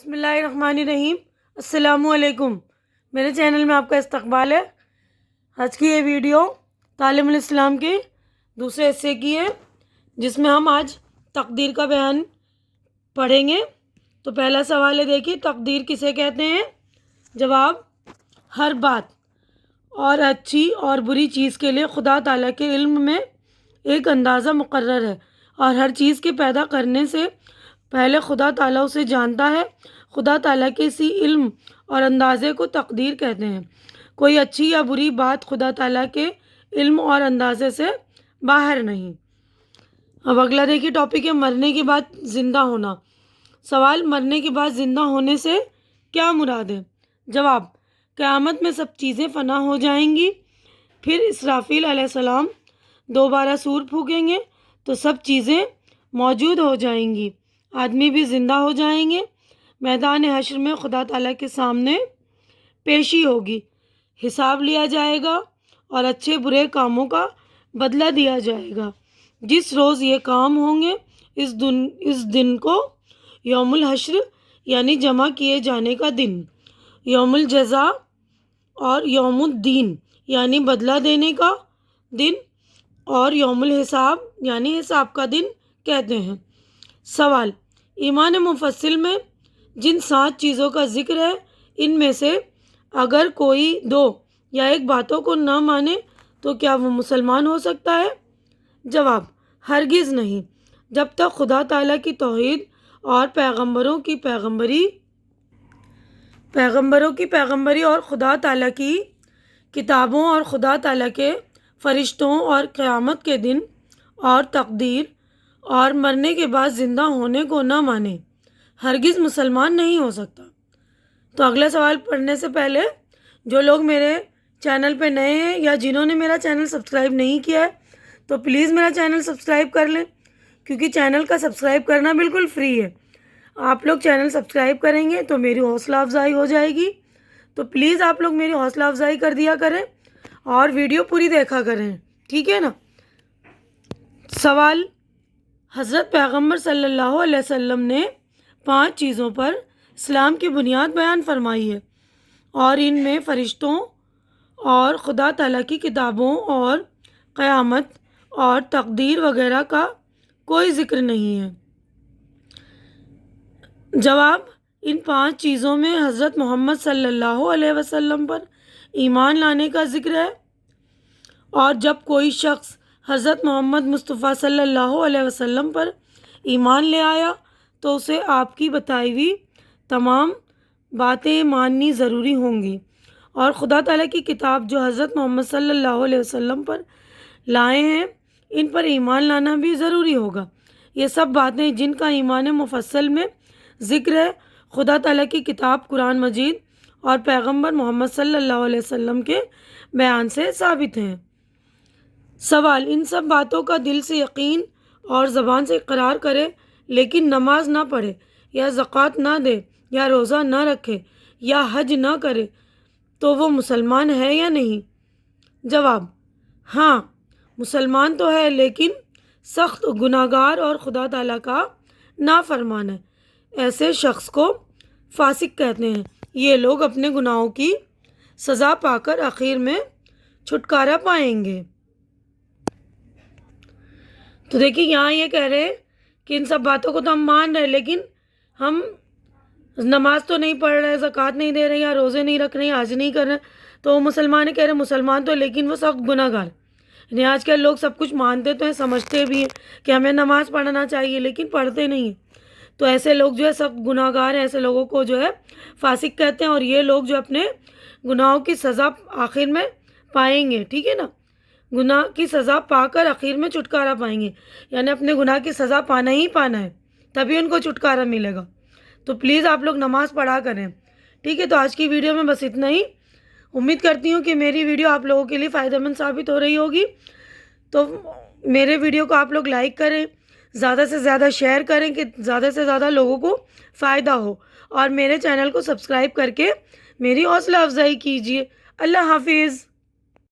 بسم اللہ الرحمن الرحیم۔ السلام علیکم، میرے چینل میں آپ کا استقبال ہے۔ آج کی یہ ویڈیو تعلیم الاسلام کے دوسرے حصے کی ہے، جس میں ہم آج تقدیر کا بیان پڑھیں گے۔ تو پہلا سوال ہے، دیکھیے، تقدیر کسے کہتے ہیں؟ جواب: ہر بات اور اچھی اور بری چیز کے لیے خدا تعالیٰ کے علم میں ایک اندازہ مقرر ہے، اور ہر چیز کے پیدا کرنے سے پہلے خدا تعالیٰ اسے جانتا ہے۔ خدا تعالیٰ کے اسی علم اور اندازے کو تقدیر کہتے ہیں۔ کوئی اچھی یا بری بات خدا تعالیٰ کے علم اور اندازے سے باہر نہیں۔ اب اگلا دیکھیے ٹاپک ہے مرنے کے بعد زندہ ہونا۔ سوال: مرنے کے بعد زندہ ہونے سے کیا مراد ہے؟ جواب: قیامت میں سب چیزیں فنا ہو جائیں گی، پھر اسرافیل علیہ السلام دوبارہ سور پھونکیں گے تو سب چیزیں موجود ہو جائیں گی، آدمی بھی زندہ ہو جائیں گے۔ میدان حشر میں خدا تعالیٰ کے سامنے پیشی ہوگی، حساب لیا جائے گا اور اچھے برے کاموں کا بدلہ دیا جائے گا۔ جس روز یہ کام ہوں گے، اس دن کو یوم الحشر یعنی جمع کیے جانے کا دن، یوم الجزا اور یوم الدین یعنی بدلہ دینے کا دن، اور یوم الحساب یعنی حساب کا دن کہتے ہیں۔ سوال: ایمان مفصل میں جن 7 چیزوں کا ذکر ہے، ان میں سے اگر کوئی 2 یا 1 باتوں کو نہ مانے تو کیا وہ مسلمان ہو سکتا ہے؟ جواب: ہرگز نہیں، جب تک خدا تعالیٰ کی توحید اور پیغمبروں کی پیغمبری اور خدا تعالیٰ کی کتابوں اور خدا تعالیٰ کے فرشتوں اور قیامت کے دن اور تقدیر اور مرنے کے بعد زندہ ہونے کو نہ مانے، ہرگز مسلمان نہیں ہو سکتا۔ تو اگلا سوال پڑھنے سے پہلے جو لوگ میرے چینل پہ نئے ہیں یا جنہوں نے میرا چینل سبسکرائب نہیں کیا ہے تو پلیز میرا چینل سبسکرائب کر لیں، کیونکہ چینل کا سبسکرائب کرنا بالکل فری ہے۔ آپ لوگ چینل سبسکرائب کریں گے تو میری حوصلہ افزائی ہو جائے گی، تو پلیز آپ لوگ میری حوصلہ افزائی کر دیا کریں اور ویڈیو پوری دیکھا کریں، ٹھیک ہے نا؟ سوال: حضرت پیغمبر صلی اللہ علیہ وسلم نے 5 چیزوں پر اسلام کی بنیاد بیان فرمائی ہے، اور ان میں فرشتوں اور خدا تعالیٰ کی کتابوں اور قیامت اور تقدیر وغیرہ کا کوئی ذکر نہیں ہے۔ جواب: ان 5 چیزوں میں حضرت محمد صلی اللہ علیہ وسلم پر ایمان لانے کا ذکر ہے، اور جب کوئی شخص حضرت محمد مصطفیٰ صلی اللہ علیہ وسلم پر ایمان لے آیا تو اسے آپ کی بتائی ہوئی تمام باتیں ماننی ضروری ہوں گی، اور خدا تعالیٰ کی کتاب جو حضرت محمد صلی اللہ علیہ وسلم پر لائے ہیں، ان پر ایمان لانا بھی ضروری ہوگا۔ یہ سب باتیں جن کا ایمان مفصل میں ذکر ہے، خدا تعالیٰ کی کتاب قرآن مجید اور پیغمبر محمد صلی اللہ علیہ وسلم کے بیان سے ثابت ہیں۔ سوال: ان سب باتوں کا دل سے یقین اور زبان سے اقرار کرے لیکن نماز نہ پڑھے یا زکوٰۃ نہ دے یا روزہ نہ رکھے یا حج نہ کرے تو وہ مسلمان ہے یا نہیں؟ جواب: ہاں، مسلمان تو ہے، لیکن سخت گناہگار اور خدا تعالیٰ کا نافرمان ہے۔ ایسے شخص کو فاسق کہتے ہیں۔ یہ لوگ اپنے گناہوں کی سزا پا کر آخر میں چھٹکارا پائیں گے۔ تو دیکھیے یہاں یہ کہہ رہے ہیں کہ ان سب باتوں کو تو ہم مان رہے، لیکن ہم نماز تو نہیں پڑھ رہے، زکوٰۃ نہیں دے رہے، یا روزے نہیں رکھ رہے، یا حج نہیں کر رہے، تو وہ مسلمان کہہ رہے مسلمان تو ہے لیکن وہ سخت گناہ گار۔ یعنی آج کل لوگ سب کچھ مانتے تو ہیں، سمجھتے بھی ہیں کہ ہمیں نماز پڑھنا چاہیے، لیکن پڑھتے نہیں ہیں۔ تو ایسے لوگ جو ہے سخت گناہ گار ہیں، ایسے لوگوں کو جو ہے فاسق کہتے ہیں، اور یہ لوگ جو اپنے گناہوں کی سزا آخر میں پائیں گے، ٹھیک ہے نا؟ گناہ کی سزا پا کر آخر میں چھٹکارا پائیں گے، یعنی اپنے گناہ کی سزا پانا ہی پانا ہے، تبھی ان کو چھٹکارا ملے گا۔ تو پلیز آپ لوگ نماز پڑھا کریں، ٹھیک ہے؟ تو آج کی ویڈیو میں بس اتنا ہی۔ امید کرتی ہوں کہ میری ویڈیو آپ لوگوں کے لیے فائدہ مند ثابت ہو رہی ہوگی۔ تو میرے ویڈیو کو آپ لوگ لائک کریں، زیادہ سے زیادہ شیئر کریں کہ زیادہ سے زیادہ لوگوں کو فائدہ ہو، اور میرے چینل کو سبسکرائب کر کے میری حوصلہ افزائی کیجیے۔ اللہ حافظ۔